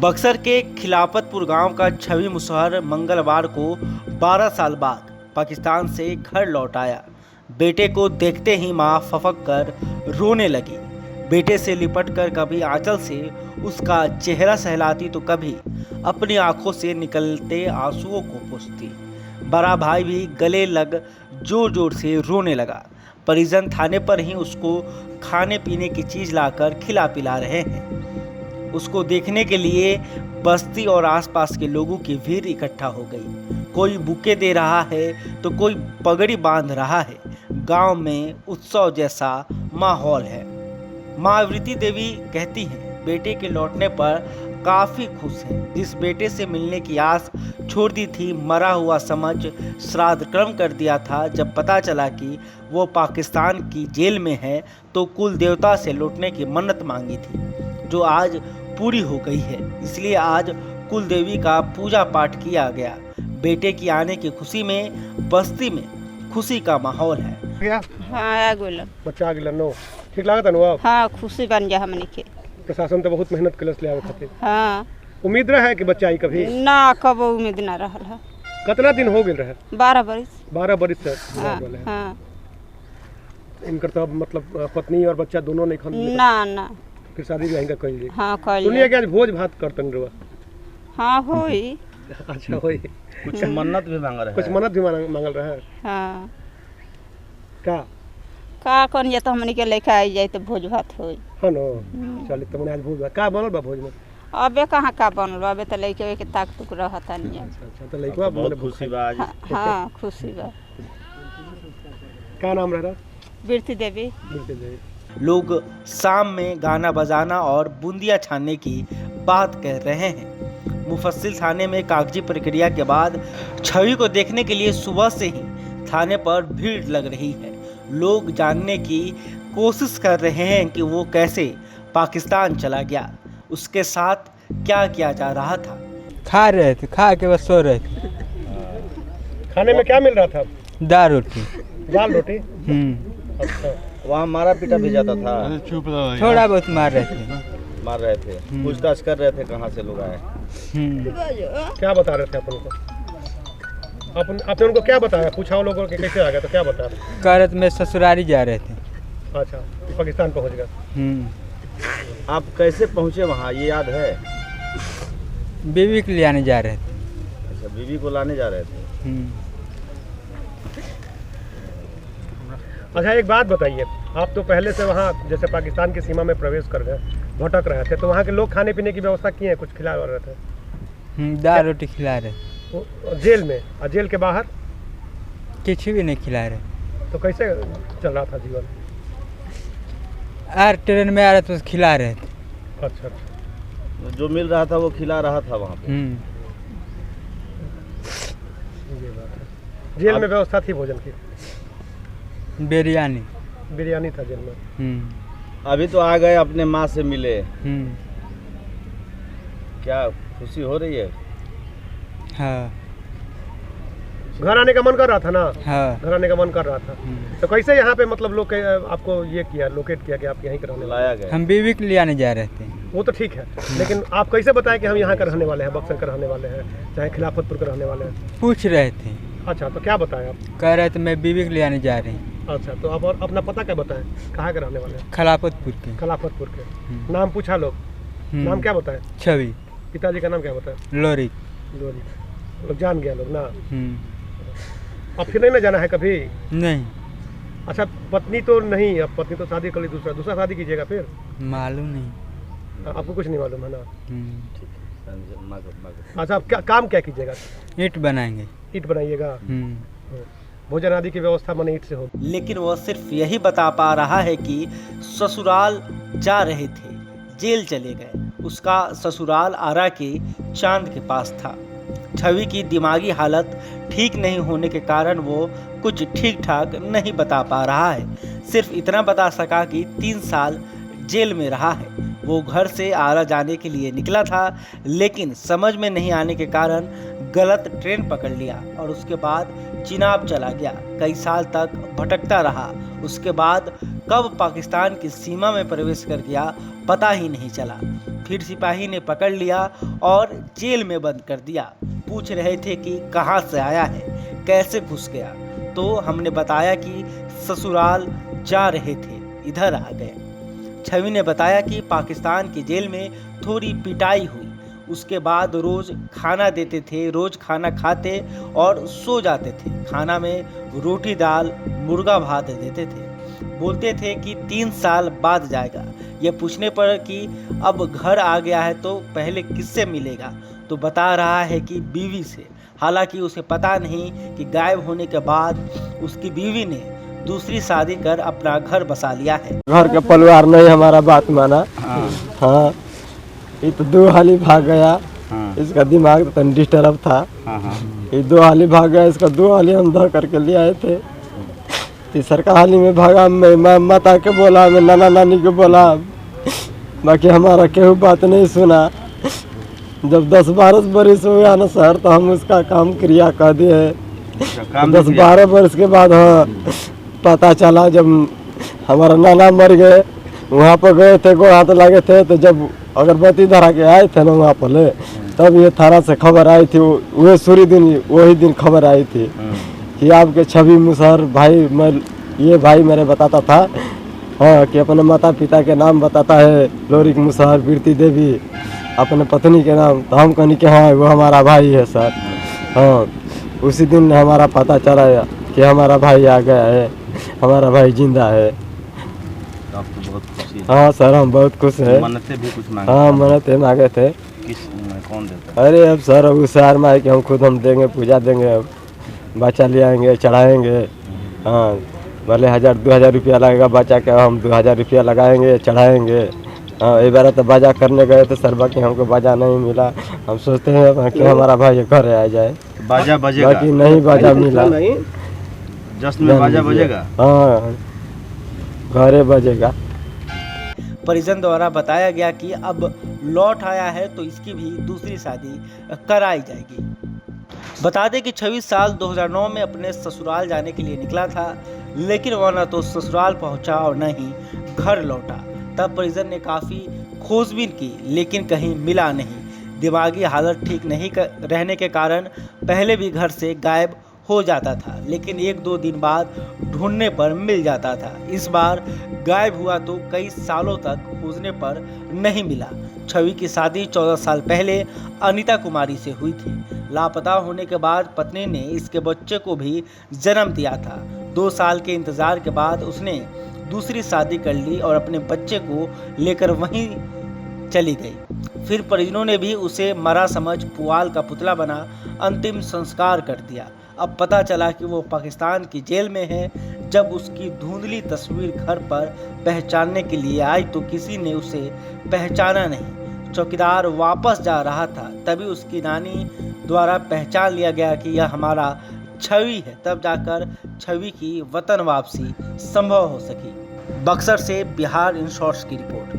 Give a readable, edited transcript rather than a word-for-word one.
बक्सर के खिलाफतपुर गांव का छवि मुसहर मंगलवार को 12 साल बाद पाकिस्तान से घर लौट आया। बेटे को देखते ही मां फफक कर रोने लगी। बेटे से लिपटकर कभी आंचल से उसका चेहरा सहलाती तो कभी अपनी आंखों से निकलते आंसुओं को पोंछती। बड़ा भाई भी गले लग जोर जोर से रोने लगा। परिजन थाने पर ही उसको खाने पीने की चीज लाकर खिला पिला रहे हैं। उसको देखने के लिए बस्ती और आसपास के लोगों की भीड़ इकट्ठा हो गई। कोई बुके दे रहा है तो कोई पगड़ी बांध रहा है। गांव में उत्सव जैसा माहौल है। माँ अवृति देवी कहती हैं, बेटे के लौटने पर काफी खुश हैं। जिस बेटे से मिलने की आस छोड़ दी थी, मरा हुआ समझ श्राद्ध कर्म कर दिया था। जब पता चला कि वो पाकिस्तान की जेल में है तो कुल देवता से लौटने की मन्नत मांगी थी, जो आज पूरी हो गई है। इसलिए आज कुल देवी का पूजा पाठ किया गया। बेटे की आने की खुशी में बस्ती में खुशी का माहौल है। क्या हाँ आगुल बच्चा आगे नो ठीक लागत अनुभव। हाँ खुशी बन जा हमने के। प्रशासन तो बहुत मेहनत कलस ले आवे खातिर। हाँ उम्मीद रहे कि बच्चा आई कभी ना कब उम्मीद ना रहल है। कितना दिन हो गेल रहे? 12 बरस। 12 बरस से हाँ, वाले हैं। हाँ इनकर तो अब मतलब पत्नी और बच्चा दोनों नहीं खान ना फिर शादी भी कहीं कइल। हाँ कल सुनिए कि आज भोज भात करतन रवा। हाँ होई। अच्छा होई। कुछ मन्नत भी मांग रहे कुछ मन्नत भी मांगल रहे। हाँ का कौन या तो हमने के लेके आई जाए तो भोज भात होई। हां नो चल त मने आज भोज भात का बनल बा भोज में? अबे कहाँ का बनल अबे तो लेके के ताक तुक रहता नहीं। अच्छा तो लइकवा बहुत खुशी बा आज। हाँ खुशी बा। का नाम रहा? बिरती देवी। लोग शाम में गाना बजाना और बूंदिया छानने की बात कह रहे हैं। मुफस्सिल थाने में कागजी प्रक्रिया के बाद छवि को देखने के लिए सुबह से ही थाने पर भीड़ लग रही है। लोग जानने की कोशिश कर रहे हैं कि वो कैसे पाकिस्तान चला गया, उसके साथ क्या किया जा रहा था। खा रहे थे, खा के बस सो रहे थे। खाने में क्या मिल रहा था? दाल रोटी। दाल रोटी। अच्छा वहाँ मारा पीटा भी जाता था? थोड़ा बहुत मार रहे थे। पूछताछ कर रहे थे कहाँ से लोग आए। क्या बता रहे थे अपन को? आपने उनको क्या बताया? पूछा लोगों के कैसे आ गया तो क्या बताया? कह रहे थे मैं ससुरारी जा रहे थे। अच्छा पाकिस्तान पहुंच गया। आप कैसे पहुँचे वहाँ, ये याद है? बीवी के लिए आने जा रहे थे। अच्छा, बीवी को लाने जा रहे थे। अच्छा एक बात बताइए, आप तो पहले से वहाँ जैसे पाकिस्तान की सीमा में प्रवेश कर गए, भटक रहे थे, तो वहाँ के लोग खाने पीने की व्यवस्था किए हैं? कुछ खिला रहे थे? दाल रोटी खिला रहे। जेल में और जेल के बाहर कुछ भी नहीं खिला रहे। तो कैसे चल रहा था जीवन? यार ट्रेन में आ रहे तो खिला रहे थे। अच्छा जो मिल रहा था वो खिला रहा था वहाँ पे। ये बात है। जेल में व्यवस्था थी भोजन की? बिरयानी था जेल में। अभी तो आ गए, अपने माँ से मिले, क्या खुशी हो रही है? हाँ घर आने का मन कर रहा था ना? हाँ घर आने का मन कर रहा था। तो कैसे यहाँ पे मतलब लोग आपको ये किया, लोकेट किया कि आप यहीं के रहने लाया गया? हम बीवी के लिए आने जा रहे थे। वो तो ठीक है, लेकिन आप कैसे बताएं कि हम यहाँ के रहने वाले हैं, बक्सर के रहने वाले हैं, चाहे खिलाफतपुर के रहने वाले हैं? पूछ रहे थे। अच्छा तो क्या बताएं आप? कह रहे थे मैं बीवी के लिए आने जा रहे हैं। अच्छा तो आप और अपना पता क्या बताएं, कहाँ के रहने वाले हैं? खिलाफतपुर के। खिलाफतपुर के। नाम पूछा लोग? नाम क्या बताएं? छवि। पिताजी का नाम क्या बताएं? लोरी। लोग जान गया लोग ना। अब फिर नहीं ना जाना है कभी? नहीं। अच्छा पत्नी तो नहीं, अब पत्नी तो शादी कर ली, दूसरा शादी कीजिएगा फिर? मालूम नहीं। आपको कुछ नहीं मालूम है ना? ठीक। अच्छा आप काम क्या कीजिएगा? ईंट बनाएंगे। ईंट बनाइएगा? भोजन आदि की व्यवस्था मन ईंट से हो। लेकिन वह सिर्फ यही बता पा रहा है कि ससुराल जा रहे थे, जेल चले गए। उसका ससुराल आरा के चांद के पास था। छवि की दिमागी हालत ठीक नहीं होने के कारण वो कुछ ठीक ठाक नहीं बता पा रहा है। सिर्फ इतना बता सका कि 3 साल जेल में रहा है। वो घर से आरा जाने के लिए निकला था, लेकिन समझ में नहीं आने के कारण गलत ट्रेन पकड़ लिया और उसके बाद चिनाब चला गया। कई साल तक भटकता रहा। उसके बाद कब पाकिस्तान की सीमा में प्रवेश कर गया पता ही नहीं चला। फिर सिपाही ने पकड़ लिया और जेल में बंद कर दिया। पूछ रहे थे कि कहाँ से आया है, कैसे घुस गया, तो हमने बताया कि ससुराल जा रहे थे, इधर आ गए। छवि ने बताया कि पाकिस्तान की जेल में थोड़ी पिटाई हुई, उसके बाद रोज खाना देते थे, रोज खाना खाते और सो जाते थे। खाना में रोटी दाल मुर्गा भात देते थे। बोलते थे कि 3 साल बाद जाएगा। ये पूछने पर कि अब घर आ गया है तो पहले किससे मिलेगा, तो बता रहा है कि बीवी से। हालांकि उसे पता नहीं कि गायब होने के बाद उसकी बीवी ने दूसरी शादी कर अपना घर बसा लिया है। घर के परिवार नहीं हमारा बात माना। हाँ, ये तो 2 हाली भाग गया। इसका दिमाग तो डिस्टर्ब था। ये 2 हाली भाग गया, इसका 2 हाली हम धर करके ले आए थे। तीसरा हाली में भागा, मैं माता के बोला, मैं नाना नानी के बोला, बाकी हमारा केहू बात नहीं सुना। जब 10-12 बरस हो गया ना सर, तो हम उसका काम क्रिया कर दिए। 10-12 वर्ष के बाद हाँ पता चला, जब हमारा नाना मर गए, वहाँ पर गए थे, गो हाथ लगे थे, तो जब अगरबत्ती धरा के आए थे ना वहाँ पर, तब ये थाना से खबर आई थी। वही दिन खबर आई थी कि आपके छवि मुसहर भाई, ये भाई मेरे बताता था हाँ कि अपने माता पिता के नाम बताता है, लोरिक मुसहर, कीर्ति देवी, अपने पत्नी के नाम। तो हम कहनी कि हाँ वो हमारा भाई है सर। हाँ, उसी दिन हमारा पता चला कि हमारा भाई आ गया है, हमारा भाई जिंदा है। आप तो बहुत खुशी है। हाँ सर, हम बहुत खुश हैं। मन्नतें भी कुछ मांगे? हाँ, मन्नतें मांगे थे। कौन देता? अरे अब सर उस शहर में है कि हम देंगे, पूजा देंगे, अब बच्चा ले आएंगे, चढ़ाएंगे। हाँ, भले 1000-2000 रुपया लगेगा बच्चा के, हम 2000 रुपया लगाएंगे, चढ़ाएंगे। हाँ, एक बार तो बाजा करने गए थे सर, बाकी हमको बाजा नहीं मिला। हम सोचते हैं कि हमारा भाई घर आ जाए। बाजा बजेगा? बाकी नहीं बाजा मिला। जश्न में बाजा बजेगा? हाँ, घरे बजेगा। परिजन द्वारा बताया गया कि अब लौट आया है तो इसकी भी दूसरी शादी कराई जाएगी। बता दें कि 26 साल 2009 में अपने ससुराल जाने के लिए निकला था, लेकिन वह न तो ससुराल पहुंचा और न ही घर लौटा। तब परिजन ने काफ़ी खोजबीन की, लेकिन कहीं मिला नहीं। दिमागी हालत ठीक नहीं रहने के कारण पहले भी घर से गायब हो जाता था, लेकिन 1-2 दिन बाद ढूंढने पर मिल जाता था। इस बार गायब हुआ तो कई सालों तक खोजने पर नहीं मिला। छवि की शादी 14 साल पहले अनीता कुमारी से हुई थी। लापता होने के बाद पत्नी ने इसके बच्चे को भी जन्म दिया था। 2 साल के इंतजार के बाद उसने दूसरी शादी कर ली और अपने बच्चे को लेकर वहीं चली गई। फिर परिजनों ने भी उसे मरा समझ पुआल का पुतला बना अंतिम संस्कार कर दिया। अब पता चला कि वो पाकिस्तान की जेल में है। जब उसकी धुंधली तस्वीर घर पर पहचानने के लिए आई तो किसी ने उसे पहचाना नहीं। चौकीदार वापस जा रहा था, तभी उसकी नानी द्वारा पहचान लिया गया कि यह हमारा छवि है। तब जाकर छवि की वतन वापसी संभव हो सकी। बक्सर से बिहार इन शॉर्ट्स की रिपोर्ट।